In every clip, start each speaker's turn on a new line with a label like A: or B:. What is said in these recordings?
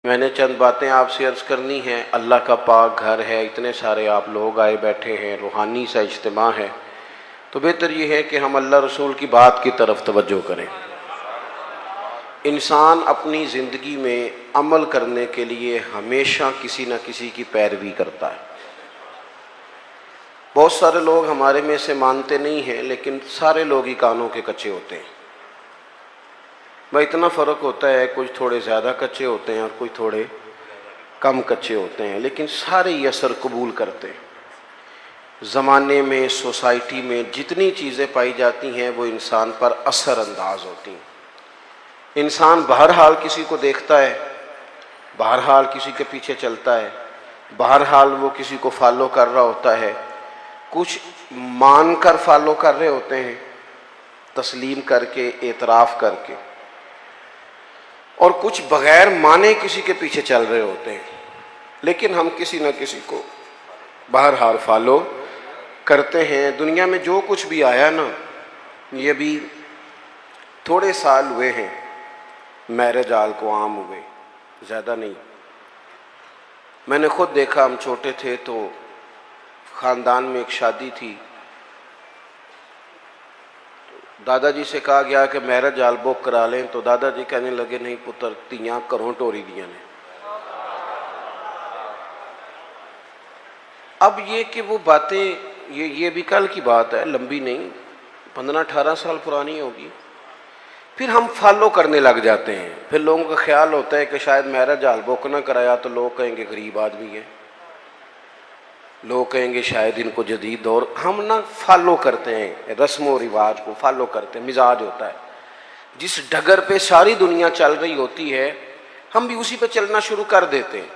A: मैंने चंद बातें आपसे अर्ज़ करनी हैं। अल्लाह का पाक घर है, इतने सारे आप लोग आए बैठे हैं, रूहानी सा इज्तिमा है, तो बेहतर ये है कि हम अल्लाह रसूल की बात की तरफ तवज्जो करें। इंसान अपनी ज़िंदगी में अमल करने के लिए हमेशा किसी न किसी की पैरवी करता है। बहुत सारे लोग हमारे में से मानते नहीं हैं, लेकिन सारे लोग ही कानों के कच्चे होते हैं। भाई इतना फ़र्क होता है, कुछ थोड़े ज़्यादा कच्चे होते हैं और कुछ थोड़े कम कच्चे होते हैं, लेकिन सारे ही असर कबूल करते हैं। ज़माने में, सोसाइटी में जितनी चीज़ें पाई जाती हैं वो इंसान पर असर अंदाज होती हैं। इंसान बहरहाल किसी को देखता है, बहरहाल किसी के पीछे चलता है, बहरहाल वो किसी को फॉलो कर रहा होता है। कुछ मान कर फॉलो कर रहे होते हैं, तस्लीम करके, एतराफ़ करके, और कुछ बग़ैर माने किसी के पीछे चल रहे होते हैं। लेकिन हम किसी न किसी को बहरहाल फॉलो करते हैं। दुनिया में जो कुछ भी आया ना, ये भी थोड़े साल हुए हैं मैरिज हाल को आम हुए, ज़्यादा नहीं। मैंने खुद देखा, हम छोटे थे तो ख़ानदान में एक शादी थी, दादाजी से कहा गया कि मैरिज हाल बुक करा लें, तो दादाजी कहने लगे नहीं पुत्र, तियां घरों टोरी दियां ने। अब ये कि वो बातें, ये भी कल की बात है, लंबी नहीं, 15-18 साल पुरानी होगी। फिर हम फॉलो करने लग जाते हैं। फिर लोगों का ख्याल होता है कि शायद मैरिज हाल बुक ना कराया तो लोग कहेंगे गरीब आदमी है, लोग कहेंगे शायद इनको जदीद दौर। हम ना फॉलो करते हैं, रस्म व रिवाज को फॉलो करते हैं। मिजाज होता है, जिस डगर पे सारी दुनिया चल रही होती है हम भी उसी पे चलना शुरू कर देते हैं।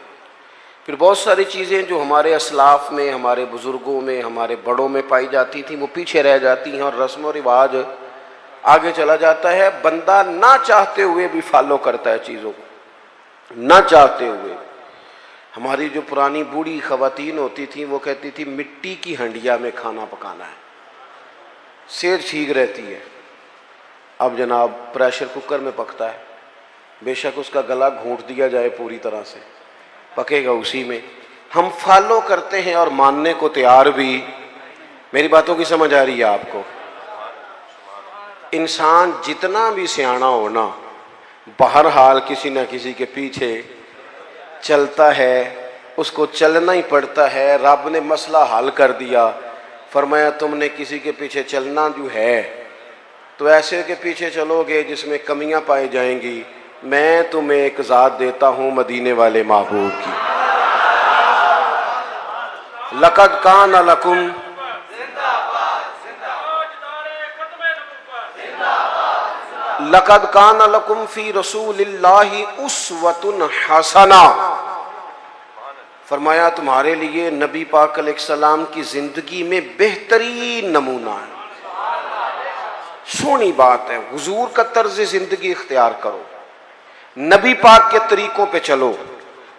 A: फिर बहुत सारी चीज़ें जो हमारे असलाफ में, हमारे बुज़ुर्गों में, हमारे बड़ों में पाई जाती थी वो पीछे रह जाती हैं और रस्म व रिवाज आगे चला जाता है। बंदा ना चाहते हुए भी फॉलो करता है चीज़ों को, ना चाहते हुए। हमारी जो पुरानी बूढ़ी ख़वातीन होती थी वो कहती थी मिट्टी की हंडिया में खाना पकाना है, सेहत ठीक रहती है। अब जनाब प्रेशर कुकर में पकता है, बेशक उसका गला घूंट दिया जाए पूरी तरह से, पकेगा उसी में। हम फॉलो करते हैं और मानने को तैयार भी। मेरी बातों की समझ आ रही है आपको? इंसान जितना भी सियाना हो ना, बहरहाल किसी न किसी के पीछे चलता है, उसको चलना ही पड़ता है। रब ने मसला हल कर दिया, फरमाया तुमने किसी के पीछे चलना जो है तो ऐसे के पीछे चलोगे जिसमें कमियां पाई जाएंगी। मैं तुम्हें एक ज़ात देता हूं मदीने वाले महबूब की। लक़द कान लकुम लक़द कान लकुम फ़ी रसूलिल्लाहि उस्वतुन हसना। फरमाया तुम्हारे लिए नबी पाक अलैहिस्सलाम की जिंदगी में बेहतरीन नमूना है। सोनी बात है, हुजूर का तर्ज जिंदगी इख्तियार करो, नबी पाक के तरीकों पे चलो।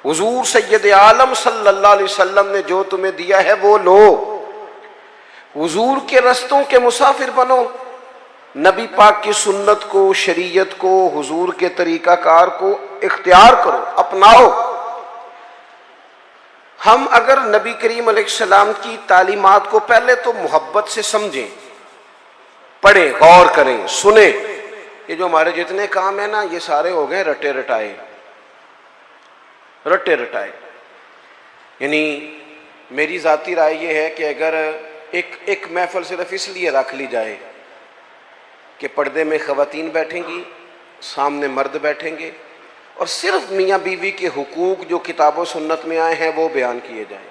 A: हुजूर सैयद आलम सल्लल्लाहु अलैहि वसल्लम ने जो तुम्हें दिया है वो लो, हुजूर के रस्तों के मुसाफिर बनो। नबी पाक की सुन्नत को, शरीयत को, हुजूर के तरीकाकार को इख्तियार करो, अपनाओ। हम अगर नबी करीम अलैहिस्सलाम की तालीमात को पहले तो मोहब्बत से समझें, पढ़ें, गौर करें, सुने। ये जो हमारे जितने काम है ना, ये सारे हो गए रटे रटाए, रटे रटाए। यानी मेरी ज़ाती राय ये है कि अगर एक महफिल सिर्फ इसलिए रख ली जाए कि पर्दे में ख़वातीन बैठेंगी, सामने मर्द बैठेंगे और सिर्फ मियाँ बीवी के हुकूक जो किताब व सुन्नत में आए हैं वो बयान किए जाएं।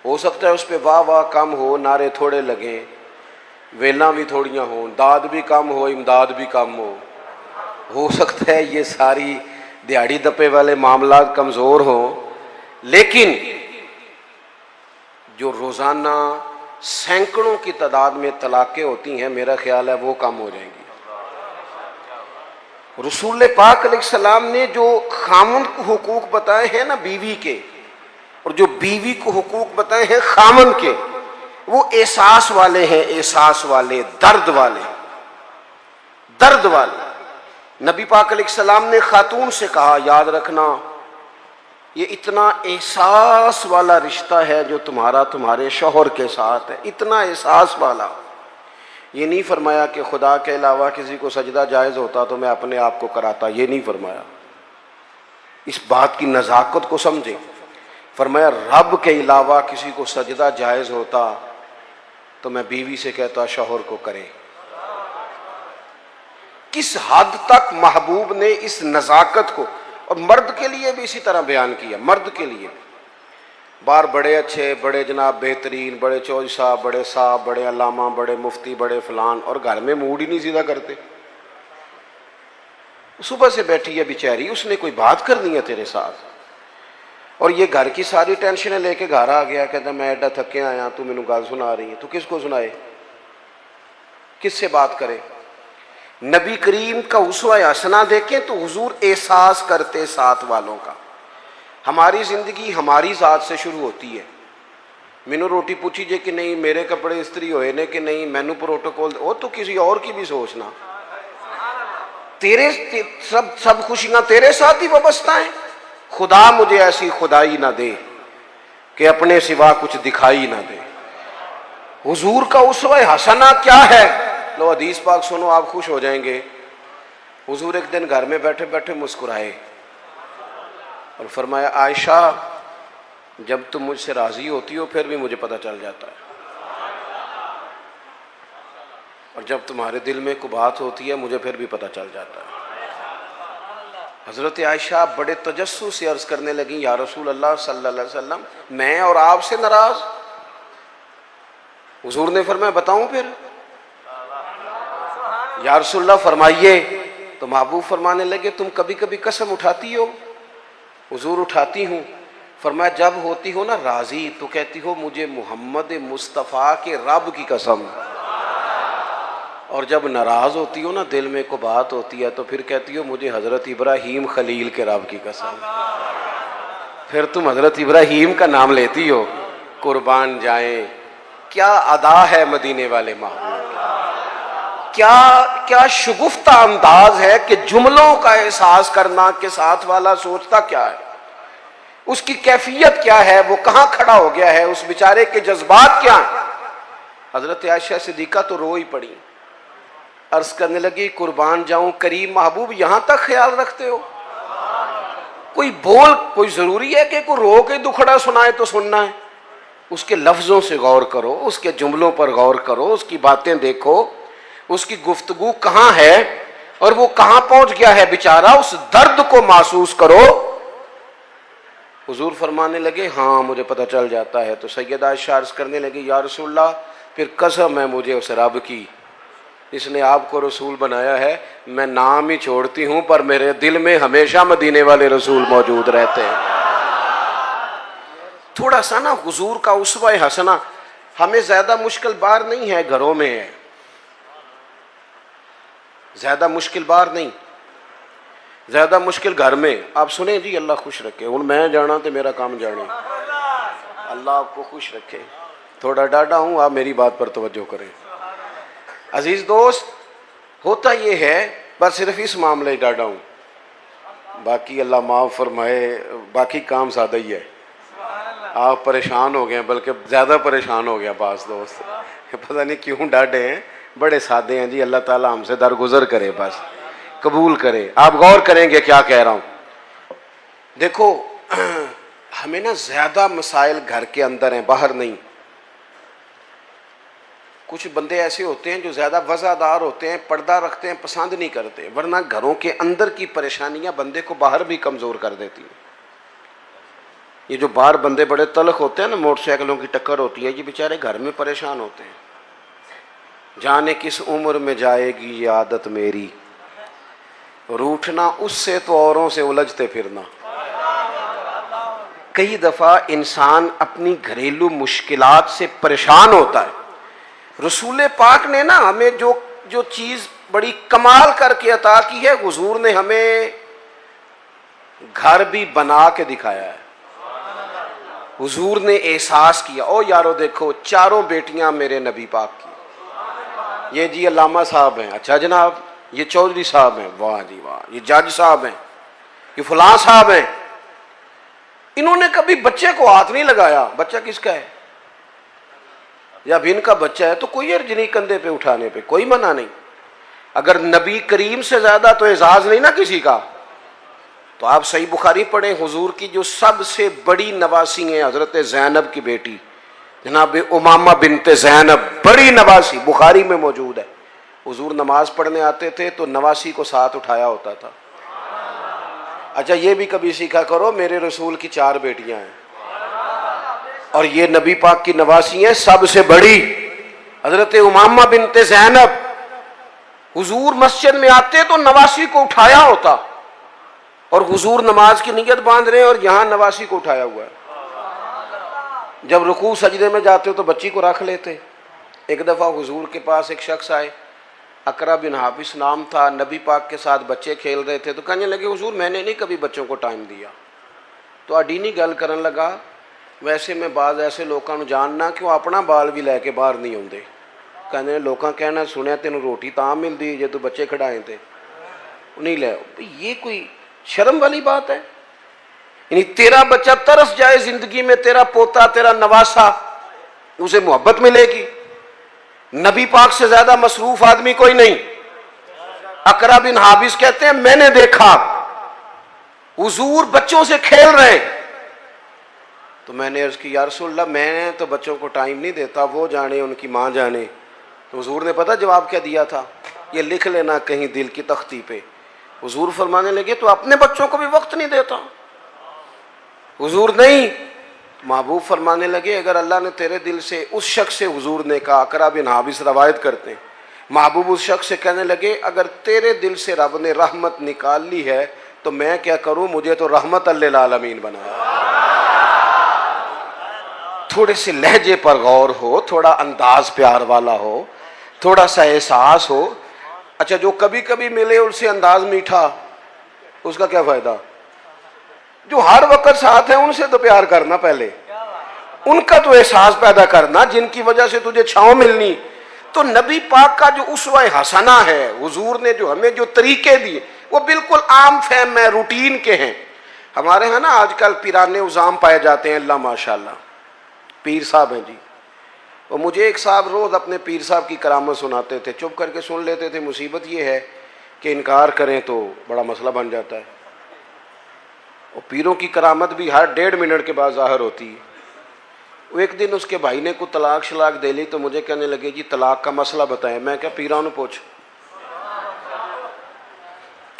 A: हो सकता है उस पर वाह वाह कम हो, नारे थोड़े लगें, वेला भी थोड़ियाँ हों, दाद भी कम हो, इमदाद भी कम हो सकता है ये सारी दिहाड़ी दपे वाले मामला कमज़ोर हों, लेकिन जो रोज़ाना सैकड़ों की तादाद में तलाक़ें होती हैं, मेरा ख्याल है वो कम हो जाएंगी। रसूल पाक अलैहिस्सलाम ने जो खामन को हुकूक बताए हैं ना बीवी के, और जो बीवी को हुकूक बताए हैं खामन के, वो एहसास वाले हैं, एहसास वाले, दर्द वाले, दर्द वाले। नबी पाक अलैहिस्सलाम ने खातून से कहा, याद रखना ये इतना एहसास वाला रिश्ता है जो तुम्हारा तुम्हारे शौहर के साथ है, इतना एहसास वाला। ये नहीं फरमाया कि खुदा के अलावा किसी को सजदा जायज़ होता तो मैं अपने आप को कराता, ये नहीं फरमाया। इस बात की नज़ाकत को समझे। फरमाया रब के अलावा किसी को सजदा जायज़ होता तो मैं बीवी से कहता शौहर को करे। किस हद तक महबूब ने इस नज़ाकत को, और मर्द के लिए भी इसी तरह बयान किया। मर्द के लिए बाहर बड़े अच्छे, बड़े जनाब बेहतरीन, बड़े चौधरी साहब, बड़े साहब, बड़े अल्लामा, बड़े मुफ्ती, बड़े फलान, और घर में मूड ही नहीं सीधा करते। सुबह से बैठी है बेचारी, उसने कोई बात करनी है तेरे साथ, और ये घर की सारी टेंशनें लेके घर आ गया, कहता मैं एडा थके आया, तू मैनू गल सुना रही है। तू किसको सुनाए, किससे बात करे? नबी करीम का उसवा हसना देखें तो हुजूर एहसास करते साथ वालों का। हमारी जिंदगी हमारी जात से शुरू होती है। मैनू रोटी पूछी जे कि नहीं, मेरे कपड़े इस्त्री होए ने कि नहीं, मैनू प्रोटोकॉल, वो तो किसी और की भी सोचना। तेरे सब खुशियां तेरे साथ ही वाबस्ता है। खुदा मुझे ऐसी खुदाई ना दे कि अपने सिवा कुछ दिखाई ना दे। हुजूर का उसवा हसना क्या है? लो हदीस पाक सुनो, आप खुश हो जाएंगे। हुजूर एक दिन घर में बैठे बैठे मुस्कुराए और फरमाया, आयशा जब तुम मुझसे राजी होती हो फिर भी मुझे पता चल जाता है, और जब तुम्हारे दिल में कोई बात होती है मुझे फिर भी पता चल जाता है। हजरत आयशा बड़े तजस्सुस से अर्ज करने लगी, या रसूल अल्लाह सल्लल्लाहु अलैहि वसल्लम, मैं और आपसे नाराज? हुजूर ने फरमाया, बताऊं फिर? या रसूलल्लाह फरमाइए। तो महबूब फरमाने लगे, तुम कभी कभी कसम उठाती हो? हुजूर उठाती हूँ। फरमाया, जब होती हो ना राजी तो कहती हो मुझे मोहम्मद मुस्तफ़ा के रब की कसम, और जब नाराज होती हो ना, दिल में को बात होती है, तो फिर कहती हो मुझे हजरत इब्राहीम खलील के रब की कसम। फिर तुम हजरत इब्राहीम का नाम लेती हो। कुर्बान जाए, क्या अदा है मदीने वाले महबूब, क्या क्या शुगुफ्ता अंदाज है कि जुमलों का एहसास करना के साथ वाला सोचता क्या है, उसकी कैफियत क्या है, वो कहां खड़ा हो गया है, उस बेचारे के जज्बात क्या हैं। हजरत आयशा सिद्दीका तो रो ही पड़ी, अर्ज करने लगी, कुर्बान जाऊं करीम महबूब, यहां तक ख्याल रखते हो? कोई जरूरी है कि कोई रो के दुखड़ा सुनाए तो सुनना है? उसके लफ्जों से गौर करो, उसके जुमलों पर गौर करो, उसकी बातें देखो, उसकी गुफ्तगू कहां है और वो कहां पहुंच गया है बेचारा, उस दर्द को महसूस करो। हुजूर फरमाने लगे, हाँ मुझे पता चल जाता है। तो सैयदा आयशा अर्ज करने लगी, या रसूलल्लाह फिर कसम है मुझे उस रब की, इसने आपको रसूल बनाया है, मैं नाम ही छोड़ती हूं पर मेरे दिल में हमेशा मदीने वाले रसूल मौजूद रहते हैं। थोड़ा सा ना हुजूर का उसवा हसना, हमें ज्यादा मुश्किल बार नहीं है, घरों में है, ज्यादा मुश्किल बार नहीं, ज्यादा मुश्किल घर में। आप सुने जी, अल्लाह खुश रखे, हूँ मैं जाना तो मेरा काम जाने, अल्लाह आपको खुश रखे। थोड़ा डाटा हूँ, आप मेरी बात पर तवज्जो करें। अजीज दोस्त, होता ये है, बस सिर्फ इस मामले डाटा हूँ, बाकी अल्लाह माफ फरमाए, बाकी काम सादा ही है। आप परेशान हो गए, बल्कि ज़्यादा परेशान हो गया पास दोस्त, पता नहीं क्यों डांटे हैं, बड़े सादे हैं जी। अल्लाह ताला हमसे दरगुजर करे, बस कबूल करे। आप गौर करेंगे क्या कह रहा हूँ। देखो हमें ना ज़्यादा मसाइल घर के अंदर हैं, बाहर नहीं। कुछ बंदे ऐसे होते हैं जो ज़्यादा वज़ादार होते हैं, पर्दा रखते हैं, पसंद नहीं करते, वरना घरों के अंदर की परेशानियां बंदे को बाहर भी कमज़ोर कर देती हैं। ये जो बाहर बंदे बड़े तलख होते हैं ना, मोटरसाइकिलों की टक्कर होती है, ये बेचारे घर में परेशान होते हैं। जाने किस उम्र में जाएगी ये आदत मेरी, रूठना उससे तो औरों से उलझते फिरना। कई दफ़ा इंसान अपनी घरेलू मुश्किलात से परेशान होता है। रसूल पाक ने ना हमें जो चीज़ बड़ी कमाल करके अता की है, हुजूर ने हमें घर भी बना के दिखाया है। हुजूर ने एहसास किया, ओ यारो देखो, चारों बेटियां मेरे नबी पाक की, ये जी अल्लामा साहब हैं, अच्छा जनाब, ये चौधरी साहब हैं, वाह जी वाह, ये जज साहब हैं, ये फलां साहब हैं। इन्होंने कभी बच्चे को हाथ नहीं लगाया। बच्चा किसका है? या भी इनका बच्चा है तो कोई अर्ज नहीं कंधे पे उठाने पे, कोई मना नहीं। अगर नबी करीम से ज्यादा तो एजाज नहीं ना किसी का। तो आप सही बुखारी पढ़ें, हुजूर की जो सबसे बड़ी नवासी है हजरत ज़ैनब की बेटी जनाब उमामा बिनते ज़ैनब, बड़ी नवासी, बुखारी में मौजूद है। हुजूर नमाज पढ़ने आते थे तो नवासी को साथ उठाया होता था। अच्छा ये भी कभी सीखा करो, मेरे रसूल की 4 बेटियां हैं और ये नबी पाक की नवासी है सबसे बड़ी हजरत उमामा बिनते ज़ैनब। हुजूर मस्जिद में आते तो नवासी को उठाया होता और हुजूर नमाज की नियत बांध रहे हैं और यहां नवासी को उठाया हुआ है। जब रुकू सजदे में जाते तो बच्ची को रख लेते। एक दफा हुजूर के पास एक शख्स आए, अकरा बिन हाफिज नाम था, नबी पाक के साथ बच्चे खेल रहे थे। तो कहने लगे हुजूर मैंने नहीं कभी बच्चों को टाइम दिया। तो अडीनी गल करन लगा, वैसे मैं बाज ऐसे लोगों को जानना कि वह अपना बाल भी लैके बाहर नहीं आते। कहने लोगों कहना सुनिया तेन रोटी तां मिलती जो तू बच्चे खिडाए थे नहीं ले। ये कोई शर्म वाली बात है? यानी तेरा बच्चा तरस जाए जिंदगी में, तेरा पोता तेरा नवासा, उसे मोहब्बत मिलेगी। नबी पाक से ज्यादा मसरूफ आदमी कोई नहीं। अकरा बिन हाबिस कहते हैं मैंने देखा हुजूर बच्चों से खेल रहे। तो मैंने अर्ज की या रसूलल्लाह मैं तो बच्चों को टाइम नहीं देता, वो जाने उनकी माँ जाने। तो हुजूर ने पता जवाब क्या दिया था? ये लिख लेना कहीं दिल की तख्ती पे। हुजूर फरमाने लगे तो अपने बच्चों को भी वक्त नहीं देता? हुजूर नहीं। महबूब फरमाने लगे अगर अल्लाह ने तेरे दिल से, उस शख्स से हुजूर ने कहा, अकरा बिन हाबिस रवायत करते हैं, महबूब उस शख्स से कहने लगे अगर तेरे दिल से रब ने रहमत निकाल ली है तो मैं क्या करूं, मुझे तो रहमत लिल आलमीन बनाया। थोड़े से लहजे पर गौर हो, थोड़ा अंदाज प्यार वाला हो, थोड़ा सा एहसास हो। अच्छा जो कभी कभी मिले उससे अंदाज मीठा, उसका क्या फायदा? जो हर वक्त साथ है उनसे तो प्यार करना, पहले उनका तो एहसास पैदा करना जिनकी वजह से तुझे छांव मिलनी। तो नबी पाक का जो उसवा हसना है, हुजूर ने जो हमें जो तरीके दिए वो बिल्कुल आम फहम है, रूटीन के हैं। हमारे यहाँ ना आजकल पिराने उजाम पाए जाते हैं, अल्लाह माशाल्लाह पीर साहब हैं जी। और मुझे एक साहब रोज अपने पीर साहब की करामत सुनाते थे, चुप करके सुन लेते थे। मुसीबत ये है कि इनकार करें तो बड़ा मसला बन जाता है। और पीरों की करामत भी हर 1.5 मिनट के बाद जाहिर होती है। वो एक दिन उसके भाई ने को तलाक शलाक दे ली तो मुझे कहने लगे जी तलाक का मसला बताएं। मैं क्या पीरां नूं पूछ,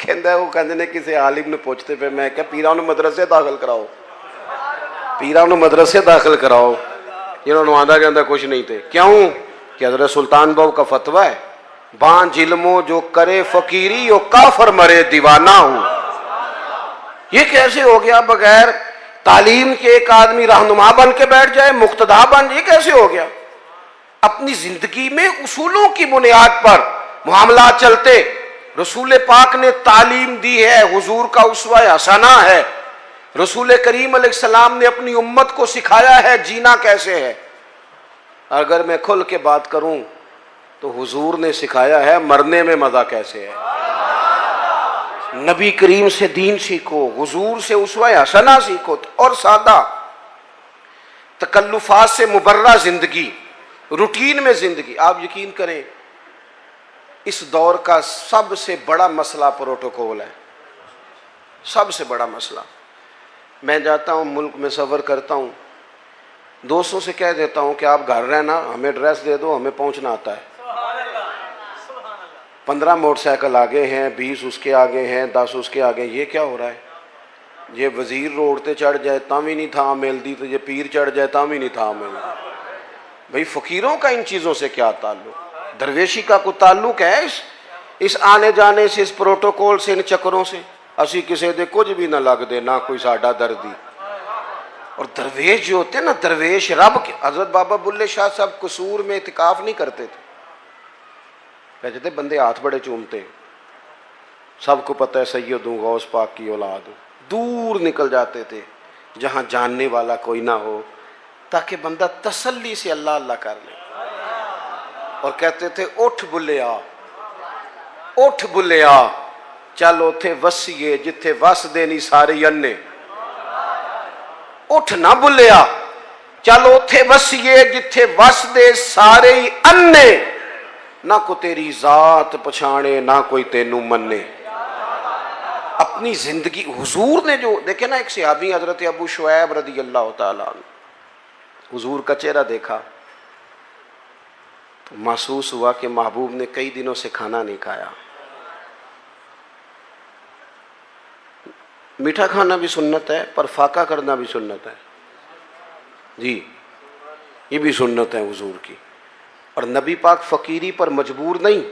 A: कहंदा वो कहंदे ने किसी आलिम ने पूछते पे। मैं क्या पीरां नूं मदरसे दाखिल कराओ, पीरां नूं मदरसे दाखिल कराओ, जिन्होंने आंदा जांदा कुछ नहीं थे। क्यों कि हज़रत सुल्तान बाहू का फतवा है, बां जिल्मो जो करे फकीरी यो काफर मरे दीवाना हूं। ये कैसे हो गया? बगैर तालीम के एक आदमी रहनुमा बन के बैठ जाए, मुक्तदा बन, ये कैसे हो गया? अपनी जिंदगी में उसूलों की बुनियाद पर मामला चलते। रसूल पाक ने तालीम दी है, हुजूर का उसवा हसना है। रसूल करीम अलैहिस्सलाम ने अपनी उम्मत को सिखाया है जीना कैसे है। अगर मैं खुल के बात करूं तो हुजूर ने सिखाया है मरने में मजा कैसे है। नबी करीम से दीन सीखो, हुजूर से उसवा हसना सीखो और सादा तकल्लुफात से मुबर्रा जिंदगी, रूटीन में जिंदगी। आप यकीन करें इस दौर का सबसे बड़ा मसला प्रोटोकॉल है, सबसे बड़ा मसला। मैं जाता हूँ मुल्क में सफ़र करता हूँ, दोस्तों से कह देता हूँ कि आप घर रहना, हमें एड्रेस दे दो, हमें पहुँचना आता है। 15 मोटरसाइकिल आगे हैं, 20 उसके आगे हैं, 10 उसके आगे। ये क्या हो रहा है? ये वजीर रोड पे चढ़ जाए तां भी नहीं था मिलती, तो ये पीर चढ़ जाए तां भी नहीं था मिलती। भाई फकीरों का इन चीज़ों से क्या ताल्लुक? दरवेशी का कोई ताल्लुक है इस आने जाने से, इस प्रोटोकॉल से, इन चक्करों से? असी किसी दे कुछ भी ना लगते, ना कोई साडा दर्दी। और दरवेश जो होते हैं ना, दरवेश रब के, हजरत बाबा बुल्ले शाह साहब कसूर में इतिकाफ नहीं करते थे। कहते थे बंदे हाथ बड़े चूमते, सबको पता है सैयद हूँ, गौस पाक की औलाद हूँ। दूर निकल जाते थे जहाँ जानने वाला कोई ना हो, ताकि बंदा तसल्ली से अल्लाह अल्लाह कर ले। और कहते थे उठ बुल्ले आ, उठ बुलिया चल उथे वसीए जिथे वसदे नहीं सारे अन्ने। उठ ना बुलिया चल उथे वसीए जिथे वसदे सारे ही अन्ने। ना को तेरी जात पछाणे ना कोई तेनू मन्ने। अपनी जिंदगी हुजूर ने जो देखे ना, एक सहाबी हजरत अबू शुएब रदी अल्लाह ताला अन्हु, हुजूर का चेहरा देखा तो महसूस हुआ कि महबूब ने कई दिनों से खाना नहीं खाया। मीठा खाना भी सुन्नत है पर फाका करना भी सुन्नत है जी, ये भी सुन्नत है हुजूर की। और नबी पाक फकीरी पर मजबूर नहीं,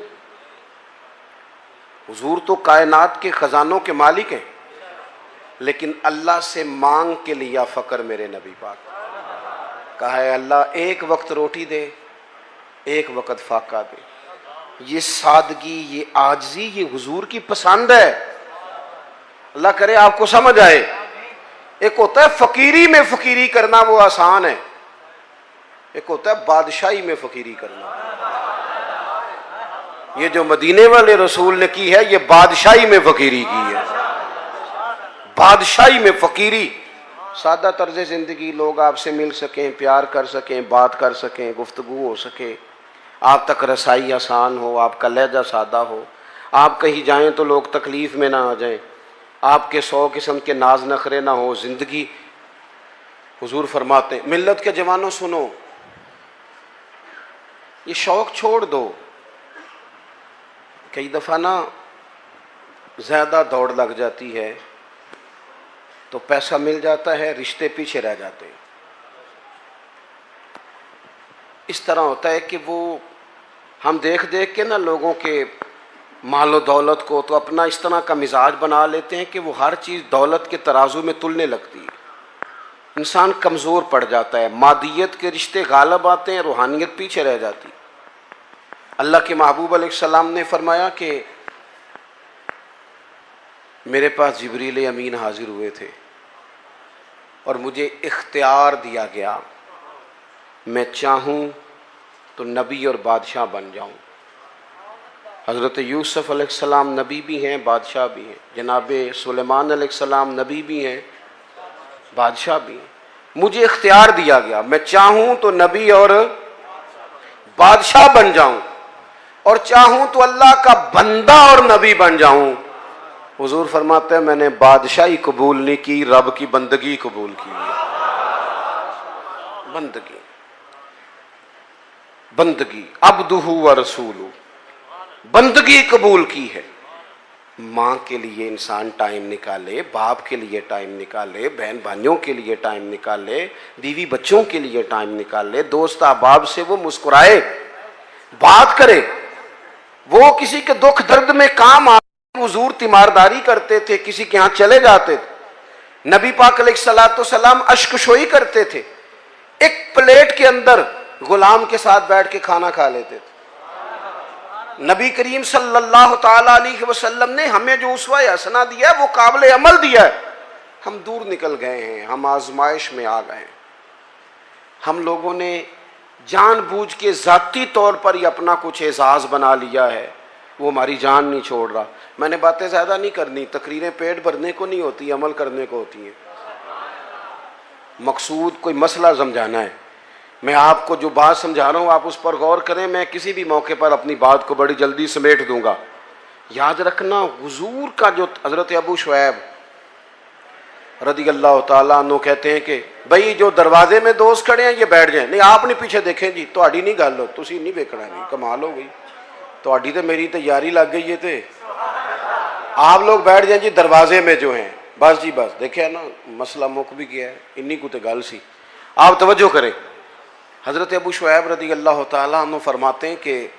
A: हुजूर तो कायनात के खजानों के मालिक हैं, लेकिन अल्लाह से मांग के लिया फ़क्र मेरे नबी पाक। कहा है अल्लाह एक वक्त रोटी दे, एक वक्त फाका दे। ये सादगी, ये आजिज़ी, ये हुजूर की पसंद है। अल्लाह करे आपको समझ आए। एक होता है फकीरी में फकीरी करना, वो आसान है। एक होता है बादशाही में फकीरी करना। ये जो मदीने वाले रसूल ने की है, ये बादशाही में फकीरी की है। बादशाही में फकीरी, सादा तर्ज जिंदगी, लोग आपसे मिल सकें, प्यार कर सकें, बात कर सकें, गुफ्तगू हो सके, आप तक रसाई आसान हो, आपका लहजा सादा हो, आप कहीं जाएं तो लोग तकलीफ में ना आ जाएं, आपके 100 किस्म के नाज नखरे ना हो जिंदगी। हुजूर फरमाते हैं मिल्लत के जवानों सुनो, ये शौक छोड़ दो। कई दफ़ा ना ज़्यादा दौड़ लग जाती है तो पैसा मिल जाता है, रिश्ते पीछे रह जाते हैं। इस तरह होता है कि वो हम देख देख के ना लोगों के मालो दौलत को तो अपना इस तरह का मिजाज बना लेते हैं कि वो हर चीज़ दौलत के तराजू में तुलने लगती है। इंसान कमज़ोर पड़ जाता है, मादियत के रिश्ते गालब आते हैं, रूहानियत पीछे रह जाती है। अल्लाह के महबूब अलैहिस्सलाम ने फरमाया कि मेरे पास जिब्रील अमीन हाजिर हुए थे और मुझे इख्तियार दिया गया, मैं चाहूँ तो नबी और बादशाह बन जाऊँ। हज़रत यूसुफ अलैहिस्सलाम नबी भी हैं, बादशाह भी हैं। जनाब सुलेमान अलैहिस्सलाम नबी भी हैं, बादशाह भी हैं। मुझे इख्तियार दिया गया, मैं चाहूँ तो नबी और बादशाह बन जाऊँ, और चाहूँ तो अल्लाह का बंदा और नबी बन जाऊँ। हुजूर फरमाते हैं मैंने बादशाही कबूल नहीं की, रब की बंदगी कबूल की है। बंदगी, बंदगी, अब्दुहु व रसूलु, बंदगी कबूल की है। माँ के लिए इंसान टाइम निकाले, बाप के लिए टाइम निकाले, बहन भाइयों के लिए टाइम निकाले, बीवी बच्चों के लिए टाइम निकाले, दोस्त अहबाब से वो मुस्कुराए, बात करे, वो किसी के दुख दर्द में काम आ। हुजूर तीमारदारी करते थे, किसी के यहाँ चले जाते थे, नबी पाक अलैहिस्सलाम अश्कशोई करते थे, एक प्लेट के अंदर गुलाम के साथ बैठ के खाना खा लेते थे। नबी करीम सल्लल्लाहु ताला अलैहि वसल्लम ने हमें जो उसवा हसना दिया है, वो काबिल अमल दिया है। हम दूर निकल गए हैं, हम आजमाइश में आ गए। हम लोगों ने जानबूझ के जाती तौर पर ही अपना कुछ एजाज बना लिया है, वो हमारी जान नहीं छोड़ रहा। मैंने बातें ज़्यादा नहीं करनी, तकरीरें पेट भरने को नहीं होती, अमल करने को होती हैं। मकसूद कोई मसला समझाना है। मैं आपको जो बात समझा रहा हूँ आप उस पर गौर करें। मैं किसी भी मौके पर अपनी बात को बड़ी जल्दी समेट दूंगा। याद रखना, हुजूर का जो हज़रत अबू शुएब रदी अल्लाह ताला अन्हु कहते हैं कि भाई जो दरवाजे में दोस्त खड़े हैं ये बैठ जाएं। नहीं, आप नहीं पीछे देखें जी, थोड़ी नहीं गल, तुसी नहीं वेखना जी, कमाल हो गई, थोड़ी तो मेरी तो यारी लग गई है। तो आप लोग बैठ जाएं जी दरवाजे में जो हैं, बस जी बस। देखे ना, मसला मुक भी गया है, इन्नी को तो गल सी। आप तवज्जो करें। हज़रत अबू शुएब रदी अल्लाह ताला अन्हु फरमाते हैं कि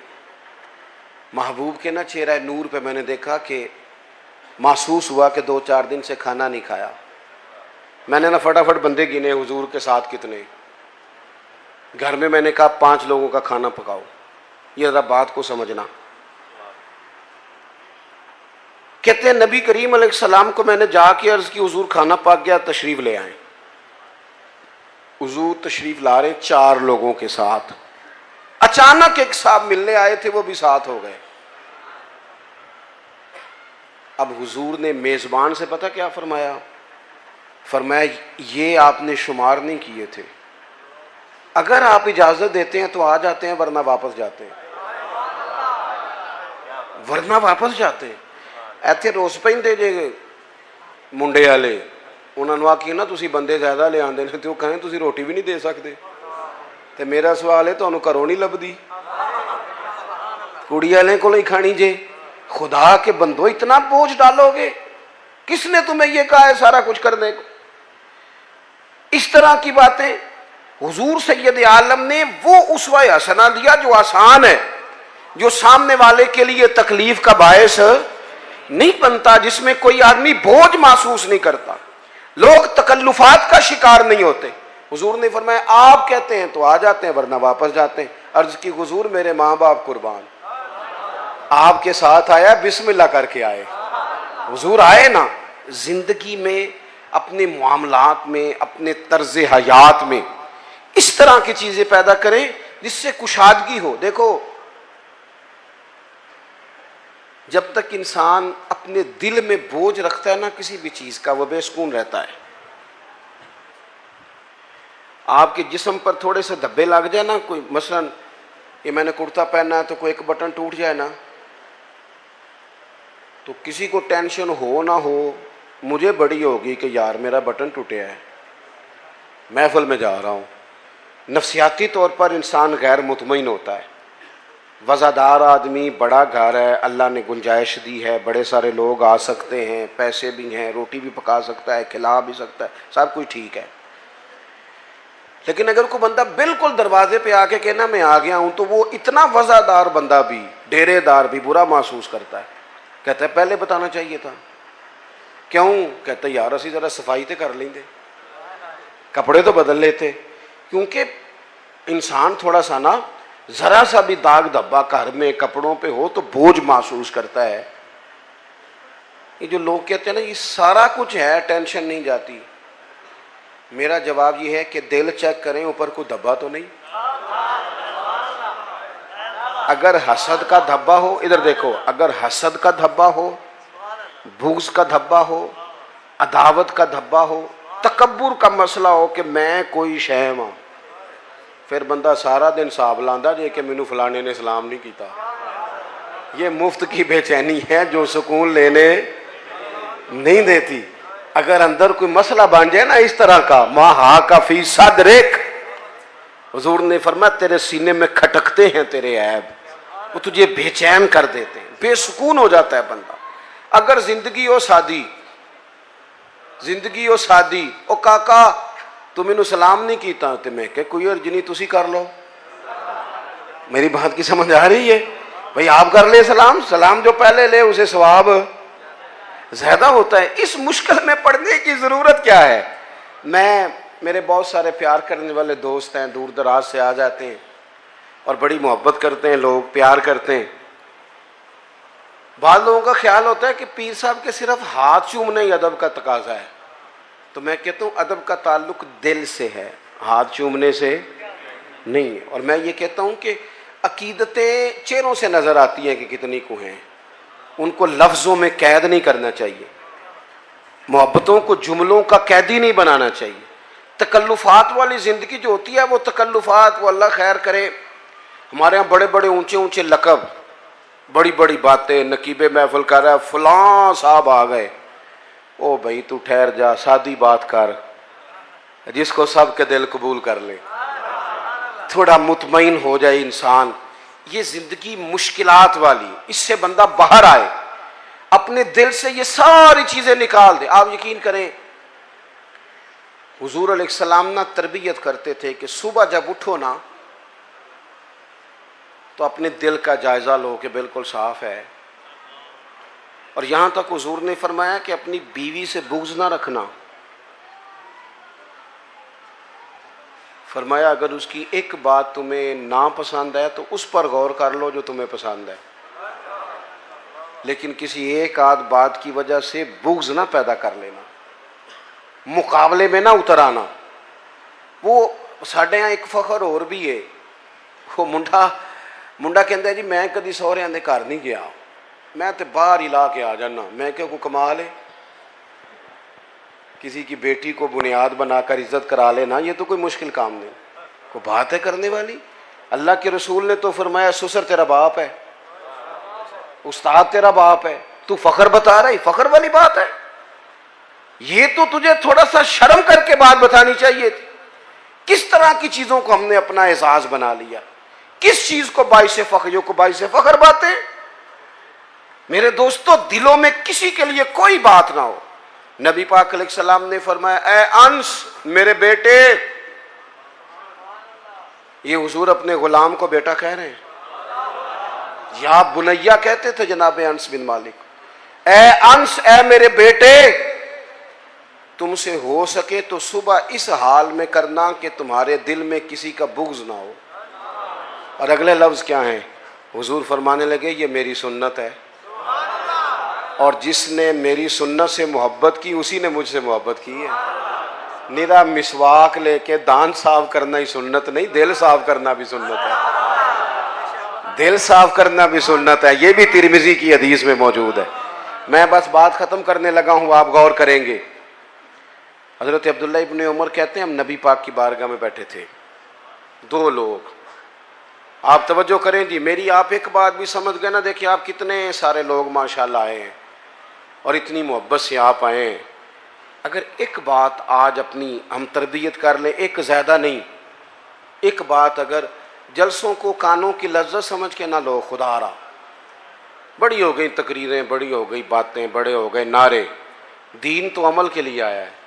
A: महबूब के ना चेहरा नूर पे मैंने देखा कि महसूस हुआ कि 2-4 दिन से खाना नहीं खाया। मैंने ना फटाफट बंदे गिने हुजूर के साथ कितने। घर में मैंने कहा 5 लोगों का खाना पकाओ। ये जरा बात को समझना। कहते हैं नबी करीम अलैहिस्सलाम को मैंने जाके अर्ज की हुजूर खाना पक गया, तशरीफ ले आए। हुजूर तशरीफ ला रहे 4 लोगों के साथ। अचानक एक साहब मिलने आए थे, वो भी साथ हो गए। अब हुजूर ने मेज़बान से पता क्या फरमाया? फरमाया ये आपने शुमार नहीं किए थे, अगर आप इजाज़त देते हैं तो आ जाते हैं, वरना वापस जाते हैं, वरना वापस जाते हैं। ਇੱਥੇ ਰੋਸ ਪੈਂਦੇ ਜੇ ਮੁੰਡੇ ਵਾਲੇ, ਉਹਨਾਂ ਨੂੰ ਆਖੀ ਨਾ ਤੁਸੀਂ ਬੰਦੇ ਜ਼ਿਆਦਾ ਲਿਆਉਂਦੇ ਨੇ, ਤੇ ਉਹ ਕਹਿੰਦੇ ਤੁਸੀਂ ਰੋਟੀ ਵੀ ਨਹੀਂ ਦੇ ਸਕਦੇ। ਤੇ ਮੇਰਾ ਸਵਾਲ ਹੈ, ਤੁਹਾਨੂੰ ਘਰੋਂ ਨਹੀਂ ਲੱਭਦੀ? कुड़ी वाले को ही खानी जे। खुदा के बंदो इतना बोझ डालोगे? किसने तुम्हें ये कहा है सारा कुछ करने को? इस तरह की बातें हुजूर सैयद आलम ने वो उसवा हसना दिया जो आसान है, जो सामने वाले के लिए तकलीफ का बायस नहीं बनता, जिसमें कोई आदमी बोझ महसूस नहीं करता, लोग तकल्लुफात का शिकार नहीं होते। हुजूर ने फरमाया आप कहते हैं तो आ जाते हैं, वरना वापस जाते हैं। अर्ज की हुजूर मेरे माँ बाप कुर्बान, आपके साथ आया, बिस्मिल्लाह करके आए। हुजूर आए ना, जिंदगी में, अपने मामलात में, अपने तर्ज हयात में इस तरह की चीजें पैदा करें जिससे कुशादगी हो। देखो, जब तक इंसान अपने दिल में बोझ रखता है ना किसी भी चीज का, वह बेसुकून रहता है। आपके जिस्म पर थोड़े से धब्बे लग जाए ना, कोई मसलन ये मैंने कुर्ता पहना है तो कोई एक बटन टूट जाए ना, तो किसी को टेंशन हो ना हो, मुझे बड़ी होगी कि यार मेरा बटन टूटा है, महफिल में जा रहा हूँ। नफसियाती तौर पर इंसान गैर मुतमईन होता है। वज़ादार आदमी, बड़ा घर है, अल्लाह ने गुंजाइश दी है, बड़े सारे लोग आ सकते हैं, पैसे भी हैं, रोटी भी पका सकता है, खिला भी सकता है, सब कुछ ठीक है। लेकिन अगर कोई बंदा बिल्कुल दरवाजे पे आके कहना मैं आ गया हूं, तो वो इतना वज़ादार बंदा भी, डेरेदार भी बुरा महसूस करता है। कहता है पहले बताना चाहिए था। क्यों? कहता है यार असी जरा सफाई तो कर लेंगे, कपड़े तो बदल लेते। क्योंकि इंसान थोड़ा सा ना, जरा सा भी दाग धब्बा घर में कपड़ों पे हो तो बोझ महसूस करता है। ये जो लोग कहते हैं ना ये सारा कुछ है, टेंशन नहीं जाती, मेरा जवाब ये है कि दिल चेक करें, ऊपर कोई धब्बा तो नहीं। अगर हसद का धब्बा हो, इधर देखो, अगर हसद का धब्बा हो, बुग़्ज़ का धब्बा हो, अदावत का धब्बा हो, तकब्बुर का मसला हो कि मैं कोई शै हां, फिर बंदा सारा दिन हिसाब लांदा जे कि मैनू फलाने ने सलाम नहीं किया। ये मुफ्त की बेचैनी है जो सुकून लेने नहीं देती। अगर अंदर कोई मसला बन जाए ना इस तरह का, माँ हा का फी सदरिक, हुजूर ने फरमाया तेरे सीने में खटकते हैं तेरे ऐब, वो तुझे बेचैन कर देते हैं, बेसुकून हो जाता है बंदा। अगर जिंदगी हो सादी, जिंदगी हो सादी, ओ काका तू मैनू सलाम नहीं किया, तो मैं क्या कोई अर्ज नहीं, तुसी कर लो। मेरी बात की समझ आ रही है? भाई आप कर ले सलाम, सलाम जो पहले ले उसे सवाब ज्यादा होता है। इस मुश्किल में पड़ने की जरूरत क्या है? मेरे बहुत सारे प्यार करने वाले दोस्त हैं, दूर दराज से आ जाते हैं और बड़ी मोहब्बत करते हैं, लोग प्यार करते हैं। बाद लोगों का ख्याल होता है कि पीर साहब के सिर्फ हाथ चूमना ही अदब का तकाजा है। तो मैं कहता हूँ अदब का ताल्लुक दिल से है, हाथ चूमने से नहीं। और मैं ये कहता हूँ कि अकीदतें चेहरों से नजर आती हैं कि कितनी को हैं, उनको लफ्जों में कैद नहीं करना चाहिए, मोहब्बतों को जुमलों का कैदी नहीं बनाना चाहिए। तकल्लुफात वाली जिंदगी जो होती है वो तकल्लुफात, वो अल्लाह खैर करे। हमारे यहाँ बड़े बड़े ऊंचे ऊंचे लकब, बड़ी बड़ी बातें, नकीबे महफिल कर रहा है, फलां साहब आ गए, ओ भाई तू ठहर जा, सादी बात कर, जिसको सब के दिल कबूल कर ले, थोड़ा मुतमईन हो जाए इंसान। ये जिंदगी मुश्किलात वाली, इससे बंदा बाहर आए, अपने दिल से ये सारी चीजें निकाल दे। आप यकीन करें हुजूर अलैहिस्सलाम ना तरबियत करते थे कि सुबह जब उठो ना तो अपने दिल का जायजा लो कि बिल्कुल साफ है। और यहां तक हुजूर ने फरमाया कि अपनी बीवी से बुग़्ज़ ना रखना। फरमाया अगर उसकी एक बात तुम्हें ना पसंद है तो उस पर गौर कर लो जो तुम्हें पसंद है, लेकिन किसी एक आध बात की वजह से बुग़्ज़ ना पैदा कर लेना, मुकाबले में ना उतर आना। वो साढ़े यहाँ एक फखर और भी है, वो मुंडा कहता है जी मैं कभी सहुरियां दे घर नहीं गया, मैं तो बाहर ही ला के आ जाना। मैं क्या, को कमाल है, किसी की बेटी को बुनियाद बनाकर इज्जत करा लेना, ये तो कोई मुश्किल काम नहीं, कोई बात है करने वाली। अल्लाह के रसूल ने तो फरमाया ससुर तेरा बाप है, उस्ताद तेरा बाप है, तू फखर बता रही, फखर वाली बात है? ये तो तुझे थोड़ा सा शर्म करके बात बतानी चाहिए थी। किस तरह की चीजों को हमने अपना एहसास बना लिया, किस चीज को बाइसे फखर, को बाइसे फखर बातें। मेरे दोस्तों, दिलों में किसी के लिए कोई बात ना हो। नबी पाक अलैहिस्सलाम ने फरमाया, ए अंस मेरे बेटे, ये हुजूर अपने गुलाम को बेटा कह रहे हैं, या बुनैया कहते थे जनाब अंस बिन मालिक। ए अंस, ए मेरे बेटे, तुमसे हो सके तो सुबह इस हाल में करना कि तुम्हारे दिल में किसी का बुग़्ज़ ना हो। और अगले लफ्ज़ क्या हैं? हुजूर फरमाने लगे, ये मेरी सुन्नत है, और जिसने मेरी सुन्नत से मोहब्बत की उसी ने मुझसे मोहब्बत की है। निरा मिसवाक लेके दांत साफ करना ही सुन्नत नहीं, दिल साफ करना भी सुन्नत है। दिल साफ करना भी सुन्नत है, ये भी तिरमिज़ी की हदीस में मौजूद है। मैं बस बात ख़त्म करने लगा हूँ, आप गौर करेंगे। हज़रत अब्दुल्ला इब्न उमर कहते हैं, हम नबी पाक की बारगाह में बैठे थे, दो लोग। आप तवज्जो करें जी मेरी, आप एक बात भी समझ गए ना। देखिए आप कितने सारे लोग माशाल्लाह आए हैं और इतनी मोहब्बत से आप आए हैं। अगर एक बात आज अपनी हम तरबियत कर लें, एक ज़्यादा नहीं, एक बात अगर जलसों को कानों की लज्जत समझ के ना लो, खुदारा बड़ी हो गई तकरीरें, बड़ी हो गई बातें, बड़े हो गए नारे, दीन तो अमल के लिए आया है।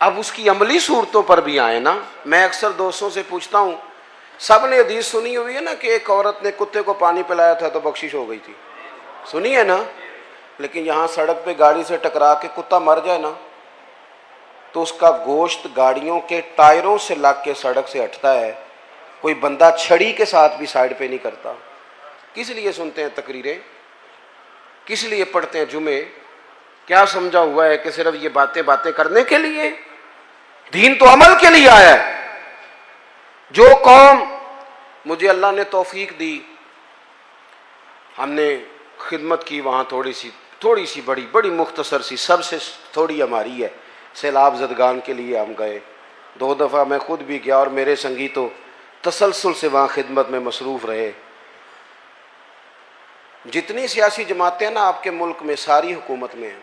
A: अब उसकी अमली सूरतों पर भी आए ना। मैं अक्सर दोस्तों से पूछता हूँ, सब ने हदीस सुनी हुई है ना कि एक औरत ने कुत्ते को पानी पिलाया था तो बख्शिश हो गई थी, सुनी है ना। लेकिन यहाँ सड़क पे गाड़ी से टकरा के कुत्ता मर जाए ना, तो उसका गोश्त गाड़ियों के टायरों से लग के सड़क से हटता है, कोई बंदा छड़ी के साथ भी साइड पे नहीं करता। किस लिए सुनते हैं तकरीरें, किस लिए पढ़ते हैं जुमे? क्या समझा हुआ है कि सिर्फ ये बातें बातें करने के लिए? दीन तो अमल के लिए आया है। जो कौम, मुझे अल्लाह ने तौफीक दी, हमने खिदमत की वहाँ थोड़ी सी बड़ी मुख्तसर सी, सबसे थोड़ी हमारी है, सैलाब ज़दगान के लिए हम गए। 2 दफ़ा मैं खुद भी गया और मेरे संगी तो तसलसल से वहाँ खिदमत में मसरूफ़ रहे। जितनी सियासी जमातें ना आपके मुल्क में, सारी हुकूमत में हैं।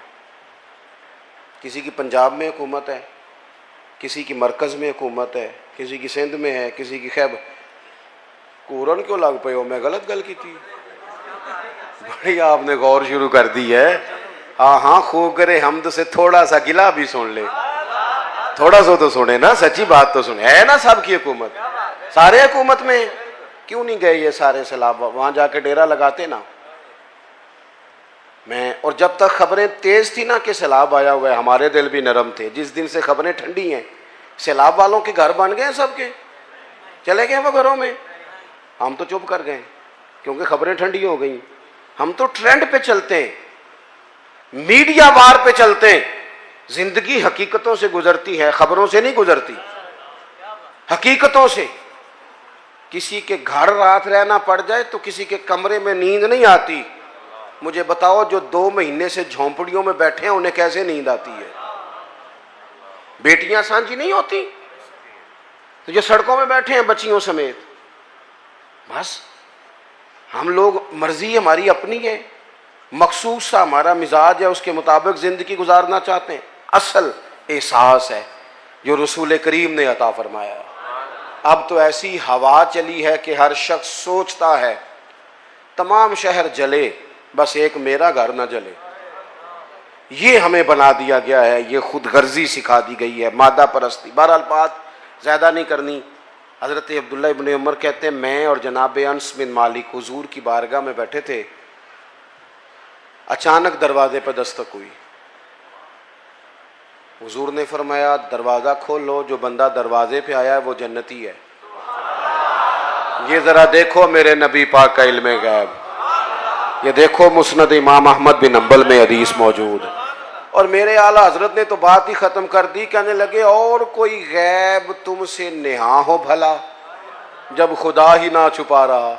A: किसी की पंजाब में हुकूमत है, किसी की मरकज़ में हुकूमत है, किसी की सिंध में है, किसी की खैबर। कूरन क्यों लग पे हो? मैं गलत गल की थी? बड़ी आपने गौर शुरू कर दी है। हाँ हाँ, खूब करे हमद से थोड़ा सा गिला भी सुन ले, थोड़ा सा तो सुने ना, सच्ची बात तो सुने। है ना सबकी हुकूमत, सारे हुकूमत में, क्यों नहीं गए ये सारे सैलाब? वहाँ जाके डेरा लगाते ना। मैं, और जब तक खबरें तेज थी ना कि सैलाब आया हुआ है, हमारे दिल भी नरम थे। जिस दिन से खबरें ठंडी हैं, सैलाब वालों के घर बन गए हैं, सबके चले गए वो घरों में, हम तो चुप कर गए क्योंकि खबरें ठंडी हो गई। हम तो ट्रेंड पे चलते हैं, मीडिया वार पे चलते हैं। जिंदगी हकीकतों से गुजरती है, खबरों से नहीं गुजरती, हकीकतों से। किसी के घर रात रहना पड़ जाए तो किसी के कमरे में नींद नहीं आती। मुझे बताओ, जो 2 महीने से झोंपड़ियों में बैठे हैं उन्हें कैसे नींद आती है? बेटियां सांझी नहीं होती, तो जो सड़कों में बैठे हैं बच्चियों समेत, बस हम लोग, मर्जी हमारी अपनी है, मखसूस सा हमारा मिजाज है, उसके मुताबिक जिंदगी गुजारना चाहते हैं। असल एहसास है जो रसूल करीम ने अता फरमाया। अब तो ऐसी हवा चली है कि हर शख्स सोचता है तमाम शहर जले, बस एक मेरा घर ना जले। ये हमें बना दिया गया है, ये खुद गर्जी सिखा दी गई है, मादा परस्ती। बहरहाल बात ज़्यादा नहीं करनी। हज़रत अब्दुल्ला इब्न उमर कहते हैं, मैं और जनाब अनस बिन मालिक हुजूर की बारगाह में बैठे थे, अचानक दरवाजे पर दस्तक हुई। हुजूर ने फरमाया, दरवाज़ा खोलो, जो बंदा दरवाजे पे आया है वो जन्नती है। ये ज़रा देखो मेरे नबी पाक का इल्म गैब, ये देखो मुस्नद इमाम अहमद बिन हंबल में हदीस मौजूद। और मेरे आला हजरत ने तो बात ही ख़त्म कर दी, कहने लगे, और कोई गैब तुमसे नेहा हो भला जब खुदा ही ना छुपा रहा।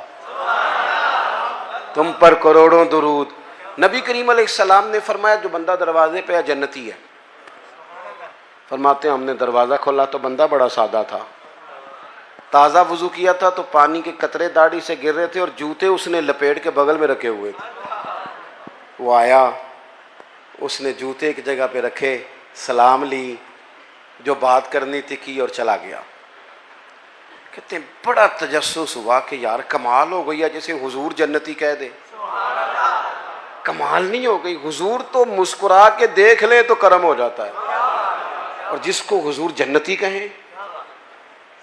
A: तुम पर करोड़ों दुरूद। नबी करीम अलैहिस्सलाम ने फरमाया जो बंदा दरवाजे पे है जन्नती है। फरमाते हैं हमने दरवाज़ा खोला तो बंदा बड़ा सादा था, ताज़ा वज़ू किया था तो पानी के कतरे दाढ़ी से गिर रहे थे और जूते उसने लपेट के बगल में रखे हुए थे। वो आया, उसने जूते एक जगह पे रखे, सलाम ली, जो बात करनी थी की और चला गया। कहते हैं बड़ा तजस्सुस हुआ कि यार कमाल हो गई है, जैसे हुजूर जन्नती कह दे। कमाल नहीं हो गई? हुजूर तो मुस्कुरा के देख ले तो कर्म हो जाता है, और जिसको हुजूर जन्नती कहें।